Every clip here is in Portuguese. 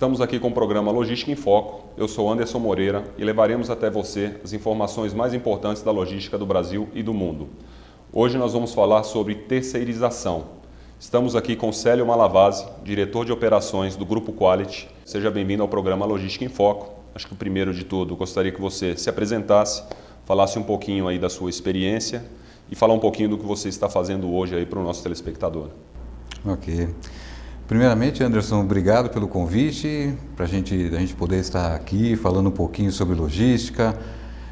Estamos aqui com o programa Logística em Foco. Eu sou Anderson Moreira e levaremos até você as informações mais importantes da logística do Brasil e do mundo. Hoje nós vamos falar sobre terceirização. Estamos aqui com Célio Malavasi, diretor de operações do Grupo Quality. Seja bem-vindo ao programa Logística em Foco. Acho que o primeiro de tudo, gostaria que você se apresentasse, falasse um pouquinho aí da sua experiência e falar um pouquinho do que você está fazendo hoje aí para o nosso telespectador. Ok. Primeiramente, Anderson, obrigado pelo convite, para a gente poder estar aqui falando um pouquinho sobre logística,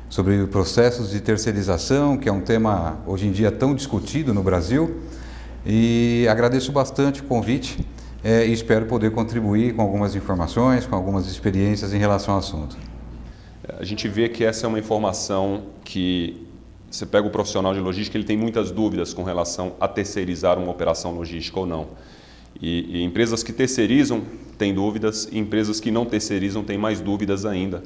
sobre processos de terceirização, que é um tema hoje em dia tão discutido no Brasil. E agradeço bastante o convite e espero poder contribuir com algumas informações, com algumas experiências em relação ao assunto. A gente vê que essa é uma informação que você pega o profissional de logística, ele tem muitas dúvidas com relação a terceirizar uma operação logística ou não. E empresas que terceirizam têm dúvidas, e empresas que não terceirizam têm mais dúvidas ainda.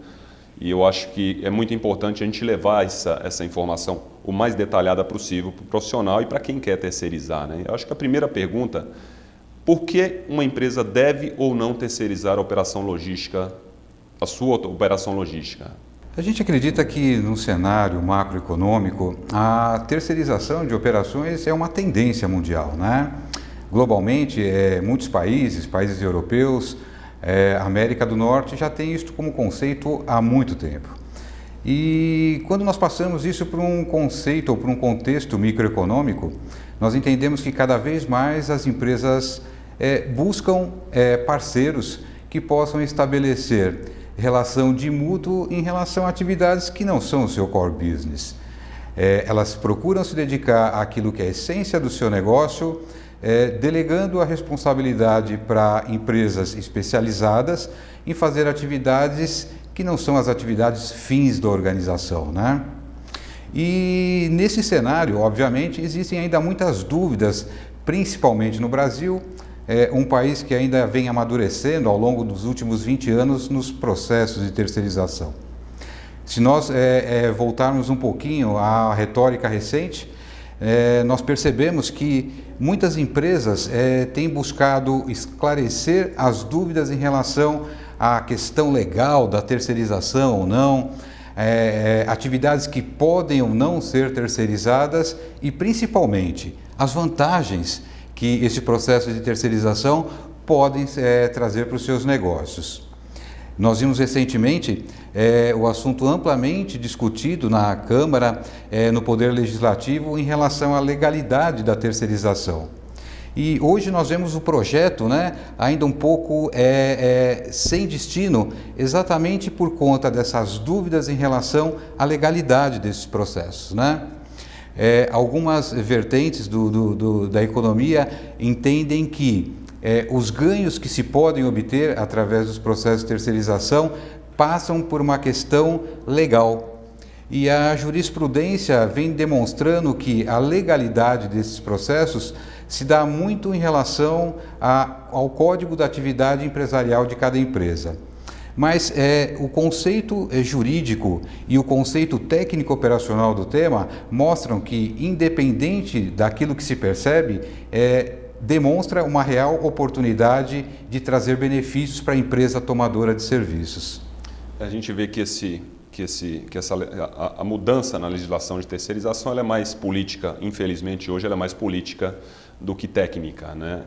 E eu acho que é muito importante a gente levar essa informação o mais detalhada possível para o profissional e para quem quer terceirizar, né? Eu acho que a primeira pergunta, por que uma empresa deve ou não terceirizar a operação logística, a sua operação logística? A gente acredita que no cenário macroeconômico, a terceirização de operações é uma tendência mundial, né? Globalmente, muitos países europeus, América do Norte já tem isso como conceito há muito tempo. E quando nós passamos isso para um conceito ou para um contexto microeconômico, nós entendemos que cada vez mais as empresas buscam parceiros que possam estabelecer relação de mútuo em relação a atividades que não são o seu core business. Elas procuram se dedicar àquilo que é a essência do seu negócio, delegando a responsabilidade para empresas especializadas em fazer atividades que não são as atividades fins da organização, né? E nesse cenário, obviamente, existem ainda muitas dúvidas, principalmente no Brasil, um país que ainda vem amadurecendo ao longo dos últimos 20 anos nos processos de terceirização. Se nós voltarmos um pouquinho à retórica recente, nós percebemos que muitas empresas têm buscado esclarecer as dúvidas em relação à questão legal da terceirização ou não, atividades que podem ou não ser terceirizadas e, principalmente, as vantagens que esse processo de terceirização podem trazer para os seus negócios. Nós vimos recentemente o assunto amplamente discutido na Câmara, no Poder Legislativo, em relação à legalidade da terceirização. E hoje nós vemos o projeto, né, ainda um pouco sem destino, exatamente por conta dessas dúvidas em relação à legalidade desses processos, né? Algumas vertentes da economia entendem que os ganhos que se podem obter através dos processos de terceirização passam por uma questão legal. E a jurisprudência vem demonstrando que a legalidade desses processos se dá muito em relação ao Código da Atividade Empresarial de cada empresa. Mas o conceito jurídico e o conceito técnico-operacional do tema mostram que, independente daquilo que se percebe, demonstra uma real oportunidade de trazer benefícios para a empresa tomadora de serviços. A gente vê que a mudança na legislação de terceirização ela é mais política, infelizmente hoje ela é mais política do que técnica, né?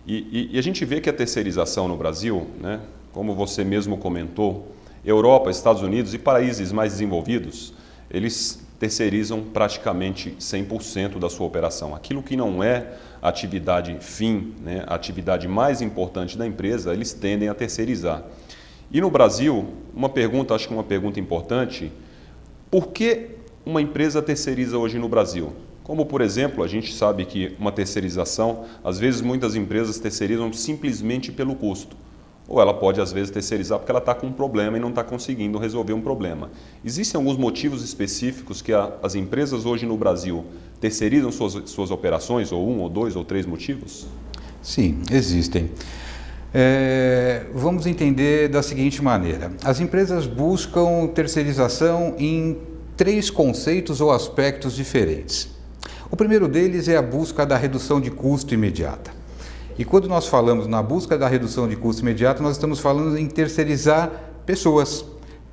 E a gente vê que a terceirização no Brasil, né, como você mesmo comentou, Europa, Estados Unidos e países mais desenvolvidos, eles terceirizam praticamente 100% da sua operação. Aquilo que não é a atividade fim, né, a atividade mais importante da empresa, eles tendem a terceirizar. E no Brasil, acho que uma pergunta importante, por que uma empresa terceiriza hoje no Brasil? Como, por exemplo, a gente sabe que uma terceirização, às vezes muitas empresas terceirizam simplesmente pelo custo. Ou ela pode, às vezes, terceirizar porque ela está com um problema e não está conseguindo resolver um problema. Existem alguns motivos específicos que as empresas hoje no Brasil terceirizam suas operações, ou 1, ou 2, ou 3 motivos? Sim, existem. Vamos entender da seguinte maneira. As empresas buscam terceirização em 3 conceitos ou aspectos diferentes. O primeiro deles é a busca da redução de custo imediata. E quando nós falamos na busca da redução de custo imediato, nós estamos falando em terceirizar pessoas,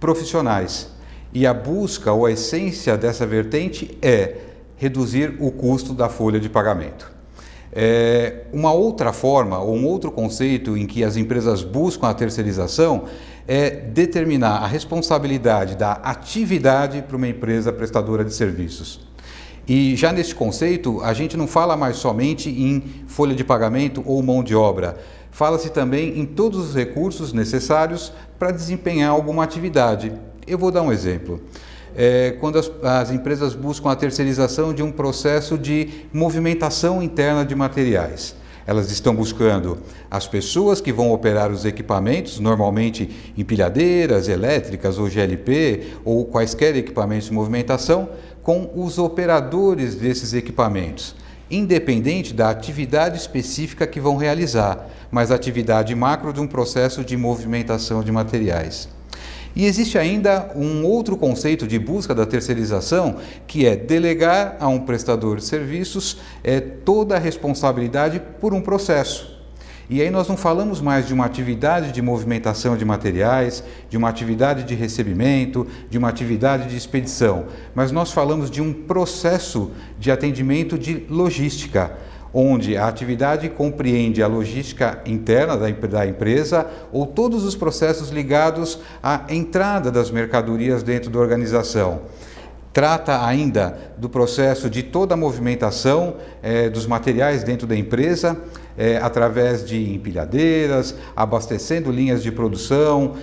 profissionais. E a busca ou a essência dessa vertente é reduzir o custo da folha de pagamento. Uma outra forma ou um outro conceito em que as empresas buscam a terceirização é determinar a responsabilidade da atividade para uma empresa prestadora de serviços. E já neste conceito, a gente não fala mais somente em folha de pagamento ou mão de obra. Fala-se também em todos os recursos necessários para desempenhar alguma atividade. Eu vou dar um exemplo. Quando as empresas buscam a terceirização de um processo de movimentação interna de materiais. Elas estão buscando as pessoas que vão operar os equipamentos, normalmente empilhadeiras, elétricas ou GLP, ou quaisquer equipamentos de movimentação, com os operadores desses equipamentos, independente da atividade específica que vão realizar, mas a atividade macro de um processo de movimentação de materiais. E existe ainda um outro conceito de busca da terceirização, que é delegar a um prestador de serviços toda a responsabilidade por um processo. E aí nós não falamos mais de uma atividade de movimentação de materiais, de uma atividade de recebimento, de uma atividade de expedição, mas nós falamos de um processo de atendimento de logística, onde a atividade compreende a logística interna da empresa ou todos os processos ligados à entrada das mercadorias dentro da organização. Trata ainda do processo de toda a movimentação dos materiais dentro da empresa, através de empilhadeiras, abastecendo linhas de produção,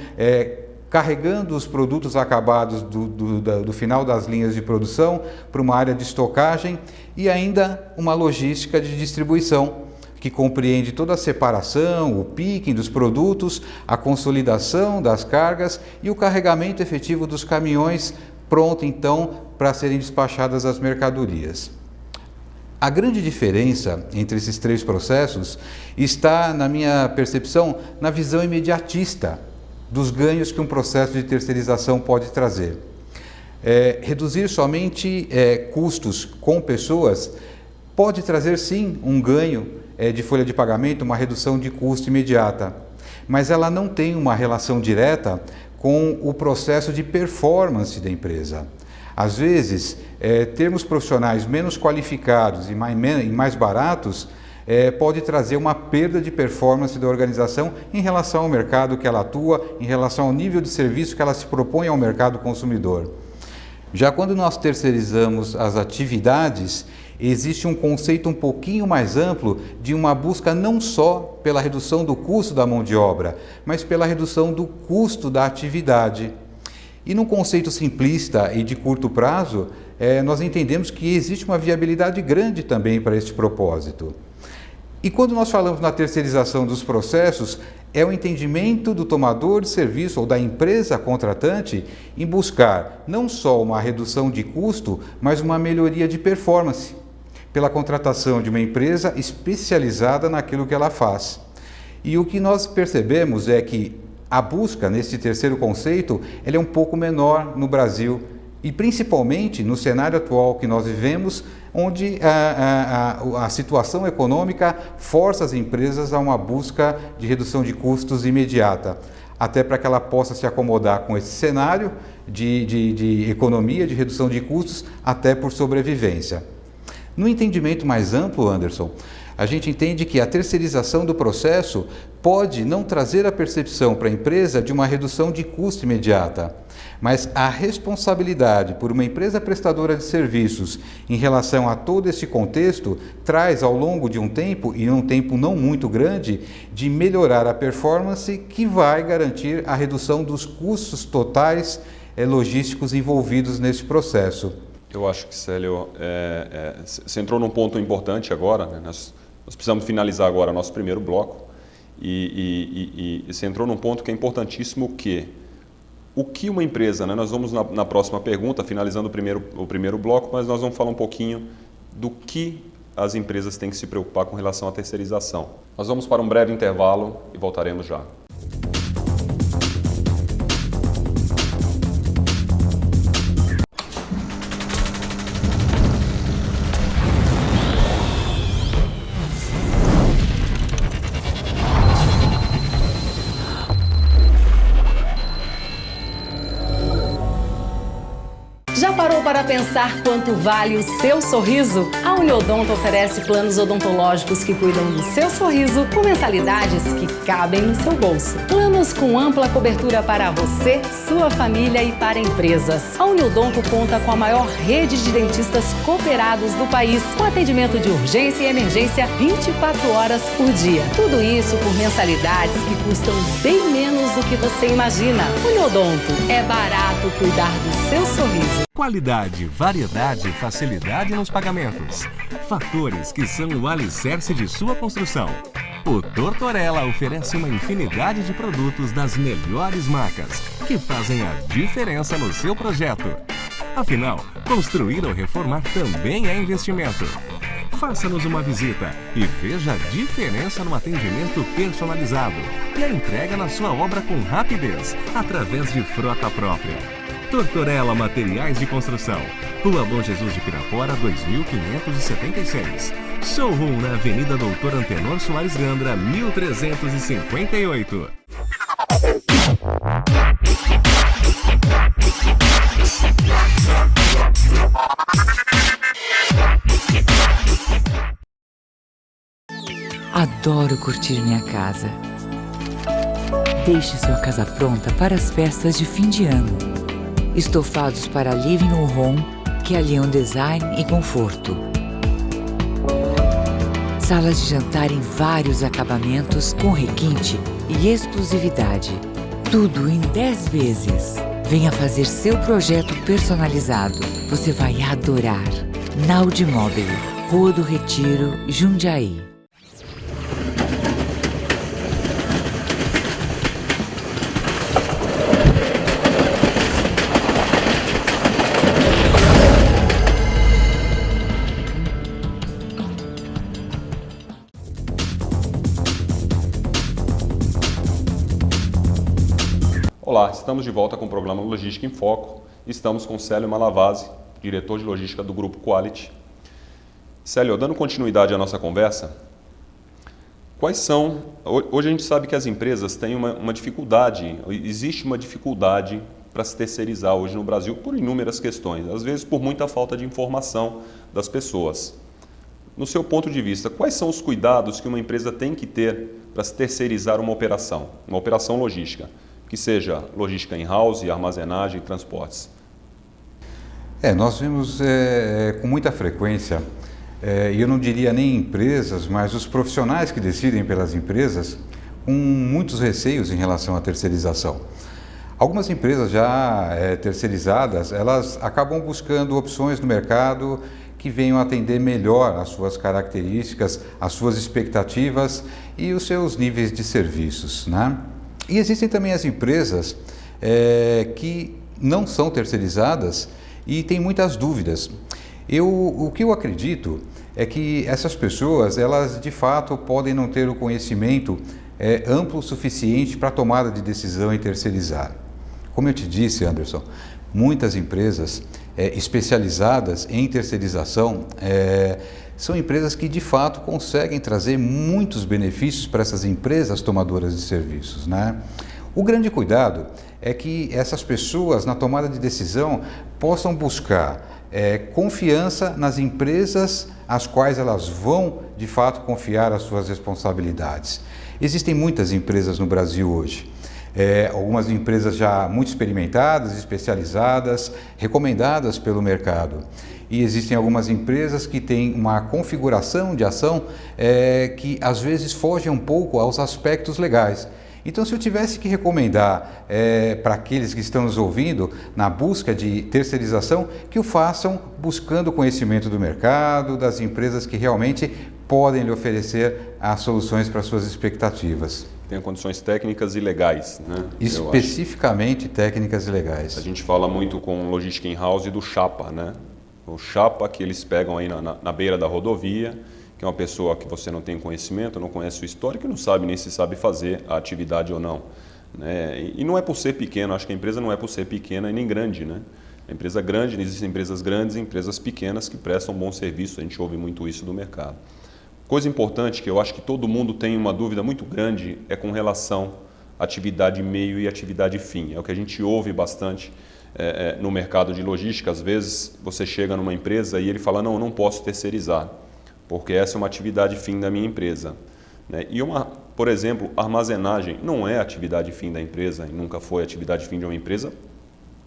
carregando os produtos acabados do final das linhas de produção para uma área de estocagem e ainda uma logística de distribuição, que compreende toda a separação, o picking dos produtos, a consolidação das cargas e o carregamento efetivo dos caminhões, pronto então para serem despachadas as mercadorias. A grande diferença entre esses três processos está, na minha percepção, na visão imediatista dos ganhos que um processo de terceirização pode trazer. Reduzir somente custos com pessoas pode trazer sim um ganho de folha de pagamento, uma redução de custo imediata, mas ela não tem uma relação direta com o processo de performance da empresa. Às vezes, termos profissionais menos qualificados e mais baratos pode trazer uma perda de performance da organização em relação ao mercado que ela atua, em relação ao nível de serviço que ela se propõe ao mercado consumidor. Já quando nós terceirizamos as atividades, existe um conceito um pouquinho mais amplo de uma busca não só pela redução do custo da mão de obra, mas pela redução do custo da atividade. E num conceito simplista e de curto prazo, nós entendemos que existe uma viabilidade grande também para este propósito. E quando nós falamos na terceirização dos processos, é o entendimento do tomador de serviço ou da empresa contratante em buscar não só uma redução de custo, mas uma melhoria de performance, pela contratação de uma empresa especializada naquilo que ela faz. E o que nós percebemos é que a busca nesse terceiro conceito ela é um pouco menor no Brasil e principalmente no cenário atual que nós vivemos, onde a situação econômica força as empresas a uma busca de redução de custos imediata, até para que ela possa se acomodar com esse cenário de economia, de redução de custos, até por sobrevivência. No entendimento mais amplo, Anderson, a gente entende que a terceirização do processo pode não trazer a percepção para a empresa de uma redução de custo imediata, mas a responsabilidade por uma empresa prestadora de serviços em relação a todo esse contexto traz ao longo de um tempo, e um tempo não muito grande, de melhorar a performance que vai garantir a redução dos custos totais logísticos envolvidos nesse processo. Eu acho que, Célio, você entrou num ponto importante agora, né? Nós precisamos finalizar agora nosso primeiro bloco e você entrou num ponto que é importantíssimo, o que uma empresa, né? Nós vamos na próxima pergunta, finalizando o primeiro bloco, mas nós vamos falar um pouquinho do que as empresas têm que se preocupar com relação à terceirização. Nós vamos para um breve intervalo e voltaremos já. parou para pensar quanto vale o seu sorriso? A Uniodonto oferece planos odontológicos que cuidam do seu sorriso com mensalidades que cabem no seu bolso. Planos com ampla cobertura para você, sua família e para empresas. A Uniodonto conta com a maior rede de dentistas cooperados do país, com atendimento de urgência e emergência 24 horas por dia. Tudo isso por mensalidades que custam bem menos do que você imagina. Uniodonto, é barato cuidar do seu sorriso. Qualidade, variedade e facilidade nos pagamentos. Fatores que são o alicerce de sua construção. O Tortorella oferece uma infinidade de produtos das melhores marcas, que fazem a diferença no seu projeto. Afinal, construir ou reformar também é investimento. Faça-nos uma visita e veja a diferença no atendimento personalizado e a entrega na sua obra com rapidez, através de frota própria. Tortorella Materiais de Construção, Rua Bom Jesus de Pirapora, 2576. Showroom na Avenida Doutor Antenor Soares Gandra, 1358. Adoro curtir minha casa. Deixe sua casa pronta para as festas de fim de ano. Estofados para living ou home que aliam design e conforto. Salas de jantar em vários acabamentos com requinte e exclusividade. Tudo em 10 vezes. Venha fazer seu projeto personalizado. Você vai adorar. Naudi Mobile, Rua do Retiro, Jundiaí. Olá, estamos de volta com o programa Logística em Foco. Estamos com Célio Malavasi, diretor de logística do Grupo Quality. Célio, dando continuidade à nossa conversa, quais são... Hoje a gente sabe que as empresas têm uma dificuldade, existe uma dificuldade para se terceirizar hoje no Brasil por inúmeras questões, às vezes por muita falta de informação das pessoas. No seu ponto de vista, quais são os cuidados que uma empresa tem que ter para se terceirizar uma operação logística? Que seja logística in-house, armazenagem e transportes? Nós vemos com muita frequência, e eu não diria nem empresas, mas os profissionais que decidem pelas empresas, com muitos receios em relação à terceirização. Algumas empresas já terceirizadas, elas acabam buscando opções no mercado que venham atender melhor às suas características, às suas expectativas e os seus níveis de serviços, né? E existem também as empresas que não são terceirizadas e têm muitas dúvidas. O que eu acredito é que essas pessoas, elas de fato podem não ter o conhecimento amplo o suficiente para a tomada de decisão em terceirizar. Como eu te disse, Anderson, muitas empresas especializadas em terceirização são empresas que de fato conseguem trazer muitos benefícios para essas empresas tomadoras de serviços, né? O grande cuidado é que essas pessoas na tomada de decisão possam buscar confiança nas empresas às quais elas vão de fato confiar as suas responsabilidades. Existem muitas empresas no Brasil hoje. Algumas empresas já muito experimentadas, especializadas, recomendadas pelo mercado. E existem algumas empresas que têm uma configuração de ação que às vezes foge um pouco aos aspectos legais. Então, se eu tivesse que recomendar para aqueles que estão nos ouvindo na busca de terceirização, que o façam buscando conhecimento do mercado, das empresas que realmente podem lhe oferecer as soluções para suas expectativas. Tem condições técnicas e legais, né? Especificamente técnicas e legais. A gente fala muito com logística in-house do chapa, né? O chapa que eles pegam aí na beira da rodovia, que é uma pessoa que você não tem conhecimento, não conhece o histórico e não sabe nem se sabe fazer a atividade ou não, né? E não é por ser pequeno, acho que a empresa não é por ser pequena e nem grande, né? A empresa grande, existem empresas grandes e empresas pequenas que prestam bom serviço, a gente ouve muito isso do mercado. Coisa importante que eu acho que todo mundo tem uma dúvida muito grande é com relação à atividade meio e atividade fim. É o que a gente ouve bastante no mercado de logística, às vezes você chega numa empresa e ele fala, não, eu não posso terceirizar, porque essa é uma atividade fim da minha empresa. Né? E por exemplo, armazenagem não é atividade fim da empresa, e nunca foi atividade fim de uma empresa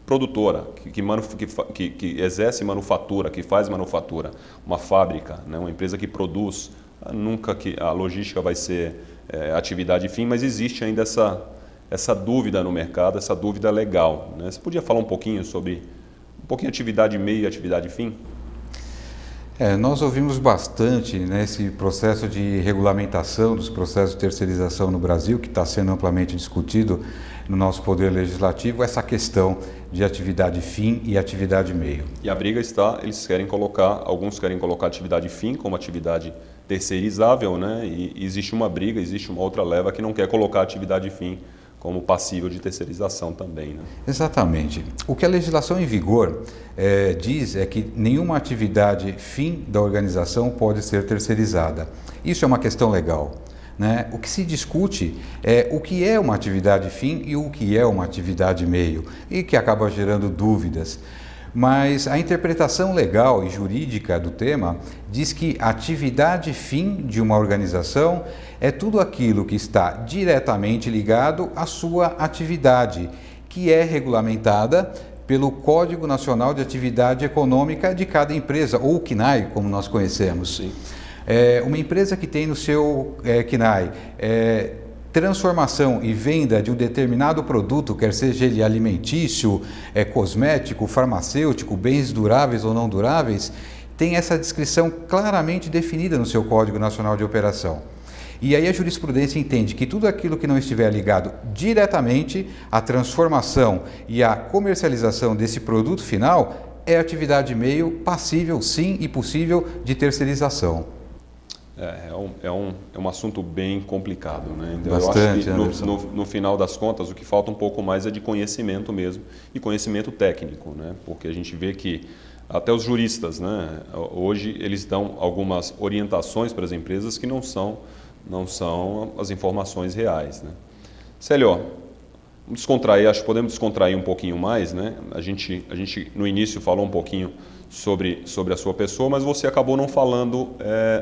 produtora, que exerce manufatura, que faz manufatura. Uma fábrica, né? Uma empresa que produz, nunca que a logística vai ser atividade fim, mas existe ainda essa dúvida no mercado, essa dúvida legal. Né? Você podia falar um pouquinho sobre atividade meio e atividade fim? Nós ouvimos bastante nesse processo de regulamentação dos processos de terceirização no Brasil, que está sendo amplamente discutido no nosso Poder Legislativo, essa questão de atividade fim e atividade meio. E a briga está, alguns querem colocar atividade fim como atividade terceirizável, né? E existe uma briga, existe uma outra leva que não quer colocar atividade fim como passível de terceirização também. Né? Exatamente. O que a legislação em vigor diz é que nenhuma atividade fim da organização pode ser terceirizada. Isso é uma questão legal. Né? O que se discute é o que é uma atividade fim e o que é uma atividade meio, e que acaba gerando dúvidas. Mas a interpretação legal e jurídica do tema diz que a atividade fim de uma organização é tudo aquilo que está diretamente ligado à sua atividade, que é regulamentada pelo Código Nacional de Atividade Econômica de cada empresa, ou CNAE, como nós conhecemos. Sim. Uma empresa que tem no seu CNAE transformação e venda de um determinado produto, quer seja ele alimentício, cosmético, farmacêutico, bens duráveis ou não duráveis, tem essa descrição claramente definida no seu Código Nacional de Operação. E aí a jurisprudência entende que tudo aquilo que não estiver ligado diretamente à transformação e à comercialização desse produto final é atividade meio passível, sim, e possível de terceirização. É um assunto bem complicado, né? Bastante, eu acho que no final das contas o que falta um pouco mais é de conhecimento mesmo, e conhecimento técnico, né? Porque a gente vê que até os juristas, né? Hoje eles dão algumas orientações para as empresas que não são as informações reais, né? Célio, vamos descontrair, acho que podemos descontrair um pouquinho mais, né? A gente no início falou um pouquinho sobre a sua pessoa, mas você acabou não falando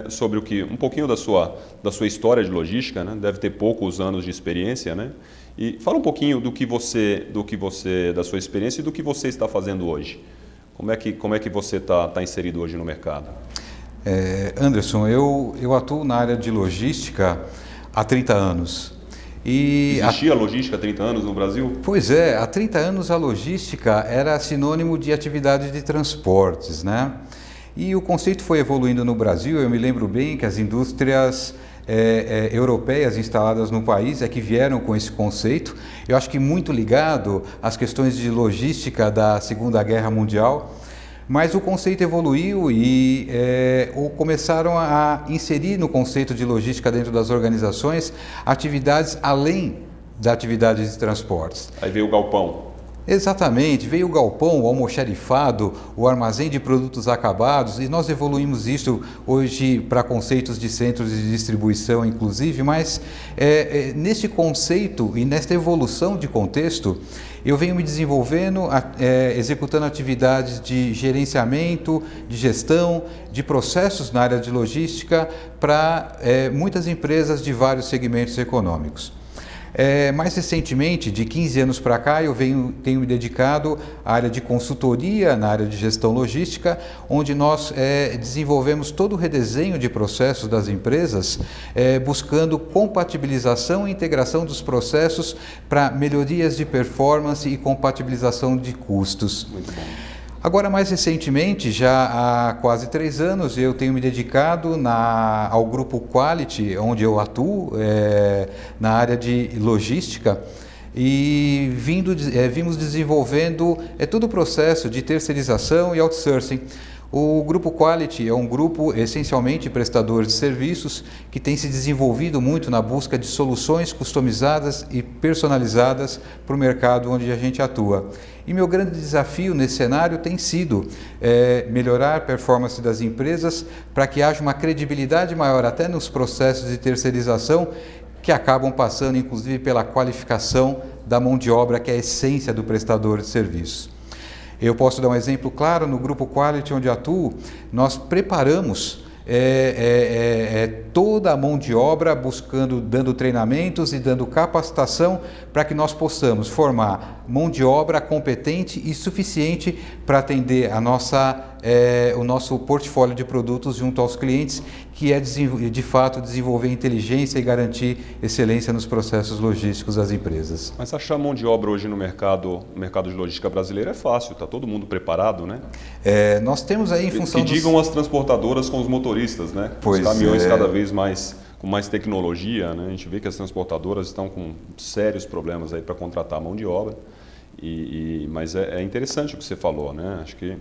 sobre um pouquinho da sua história de logística, né? Deve ter poucos anos de experiência, né? E fala um pouquinho da sua experiência e do que você está fazendo hoje. Como é que você está inserido hoje no mercado? Anderson, eu atuo na área de logística há 30 anos. Existia logística há 30 anos no Brasil? Pois é, há 30 anos a logística era sinônimo de atividade de transportes, né? E o conceito foi evoluindo no Brasil. Eu me lembro bem que as indústrias europeias instaladas no país que vieram com esse conceito. Eu acho que muito ligado às questões de logística da Segunda Guerra Mundial. Mas o conceito evoluiu e começaram a inserir no conceito de logística dentro das organizações atividades além da atividade de transportes. Aí veio o galpão. Exatamente, veio o galpão, o almoxarifado, o armazém de produtos acabados, e nós evoluímos isso hoje para conceitos de centros de distribuição, inclusive, mas nesse conceito e nesta evolução de contexto, eu venho me desenvolvendo, executando atividades de gerenciamento, de gestão, de processos na área de logística para muitas empresas de vários segmentos econômicos. Mais recentemente, de 15 anos para cá, eu tenho me dedicado à área de consultoria na área de gestão logística, onde nós desenvolvemos todo o redesenho de processos das empresas, buscando compatibilização e integração dos processos para melhorias de performance e compatibilização de custos. Muito bom. Agora, mais recentemente, já há quase 3 anos, eu tenho me dedicado ao Grupo Quality, onde eu atuo na área de logística, e vimos desenvolvendo todo o processo de terceirização e outsourcing. O Grupo Quality é um grupo essencialmente prestador de serviços que tem se desenvolvido muito na busca de soluções customizadas e personalizadas para o mercado onde a gente atua. E meu grande desafio nesse cenário tem sido melhorar a performance das empresas para que haja uma credibilidade maior até nos processos de terceirização, que acabam passando inclusive pela qualificação da mão de obra, que é a essência do prestador de serviços. Eu posso dar um exemplo claro, no Grupo Quality, onde atuo, nós preparamos toda a mão de obra dando treinamentos e dando capacitação para que nós possamos formar mão de obra competente e suficiente para atender o nosso portfólio de produtos junto aos clientes, que é de fato desenvolver inteligência e garantir excelência nos processos logísticos das empresas. Mas achar mão de obra hoje no mercado de logística brasileiro é fácil, está todo mundo preparado, né? Nós temos aí em função que digam as transportadoras com os motoristas, né? Os caminhões cada vez mais com mais tecnologia, né? A gente vê que as transportadoras estão com sérios problemas aí para contratar mão de obra, mas é interessante o que você falou, né? Acho que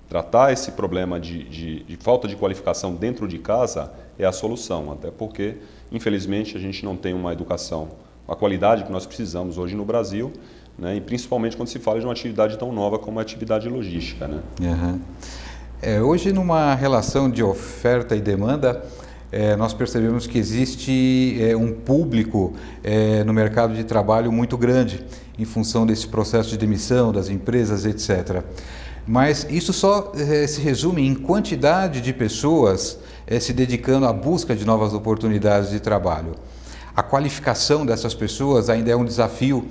tratar esse problema de falta de qualificação dentro de casa é a solução, até porque, infelizmente, a gente não tem uma educação com a qualidade que nós precisamos hoje no Brasil, né? E principalmente quando se fala de uma atividade tão nova como a atividade logística, né? Uhum. Hoje, numa relação de oferta e demanda, nós percebemos que existe um público no mercado de trabalho muito grande, em função desse processo de demissão das empresas, etc. Mas isso só se resume em quantidade de pessoas se dedicando à busca de novas oportunidades de trabalho. A qualificação dessas pessoas ainda é um desafio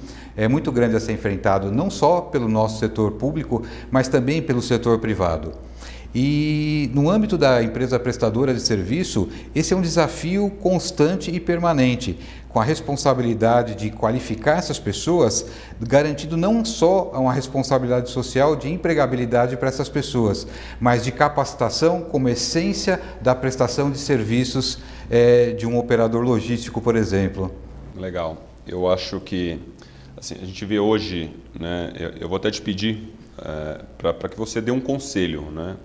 muito grande a ser enfrentado, não só pelo nosso setor público, mas também pelo setor privado. E no âmbito da empresa prestadora de serviço, esse é um desafio constante e permanente, com a responsabilidade de qualificar essas pessoas, garantindo não só uma responsabilidade social de empregabilidade para essas pessoas, mas de capacitação como essência da prestação de serviços de um operador logístico, por exemplo. Legal. Eu acho que assim, a gente vê hoje, né, eu vou até te pedir para que você dê um conselho, né,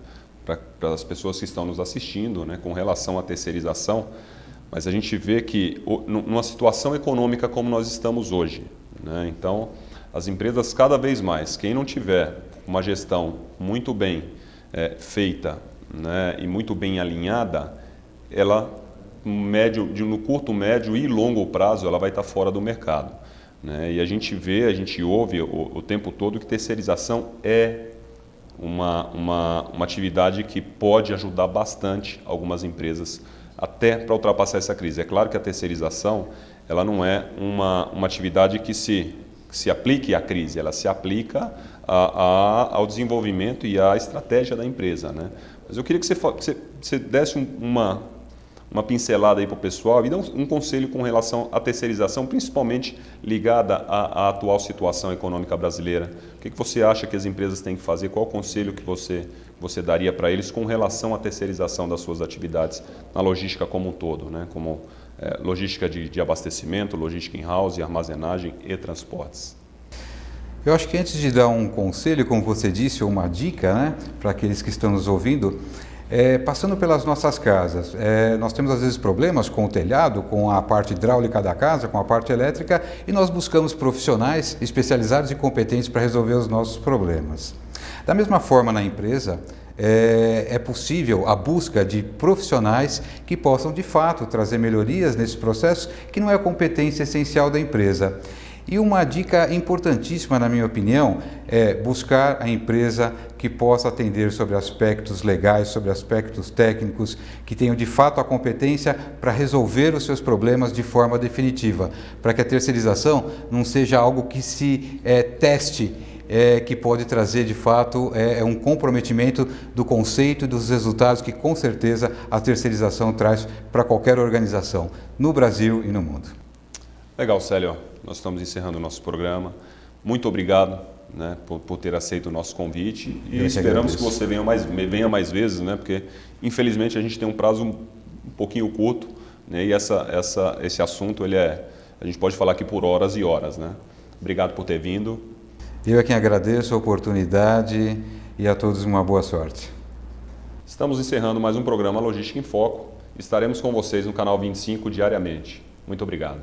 para as pessoas que estão nos assistindo, né, com relação à terceirização, mas a gente vê que numa situação econômica como nós estamos hoje, né, então as empresas cada vez mais, quem não tiver uma gestão muito bem feita, né, e muito bem alinhada, ela no curto, médio e longo prazo ela vai estar fora do mercado, né, e a gente ouve o tempo todo que terceirização é uma atividade que pode ajudar bastante algumas empresas até para ultrapassar essa crise. É claro que a terceirização ela não é uma atividade que se aplique à crise, ela se aplica ao desenvolvimento e à estratégia da empresa, né? Mas eu queria que você desse uma pincelada aí para o pessoal e dê um conselho com relação à terceirização, principalmente ligada à atual situação econômica brasileira. O que você acha que as empresas têm que fazer? Qual o conselho que você daria para eles com relação à terceirização das suas atividades na logística como um todo, né? Como logística de abastecimento, logística in-house, armazenagem e transportes? Eu acho que antes de dar um conselho, como você disse, ou uma dica, né, para aqueles que estão nos ouvindo, passando pelas nossas casas, nós temos às vezes problemas com o telhado, com a parte hidráulica da casa, com a parte elétrica, e nós buscamos profissionais especializados e competentes para resolver os nossos problemas. Da mesma forma, na empresa, é possível a busca de profissionais que possam, de fato, trazer melhorias nesse processo, que não é a competência essencial da empresa. E uma dica importantíssima, na minha opinião, é buscar a empresa que possa atender sobre aspectos legais, sobre aspectos técnicos, que tenham de fato a competência para resolver os seus problemas de forma definitiva, para que a terceirização não seja algo que se teste, que pode trazer de fato um comprometimento do conceito e dos resultados que com certeza a terceirização traz para qualquer organização, no Brasil e no mundo. Legal, Célio. Nós estamos encerrando o nosso programa. Muito obrigado, né, por ter aceito o nosso convite e esperamos que você venha mais vezes, né, porque infelizmente a gente tem um prazo um pouquinho curto, né, e esse assunto a gente pode falar aqui por horas e horas, né. Obrigado por ter vindo. Eu é quem agradeço a oportunidade e a todos uma boa sorte. Estamos encerrando mais um programa Logística em Foco. Estaremos com vocês no canal 25 diariamente. Muito obrigado.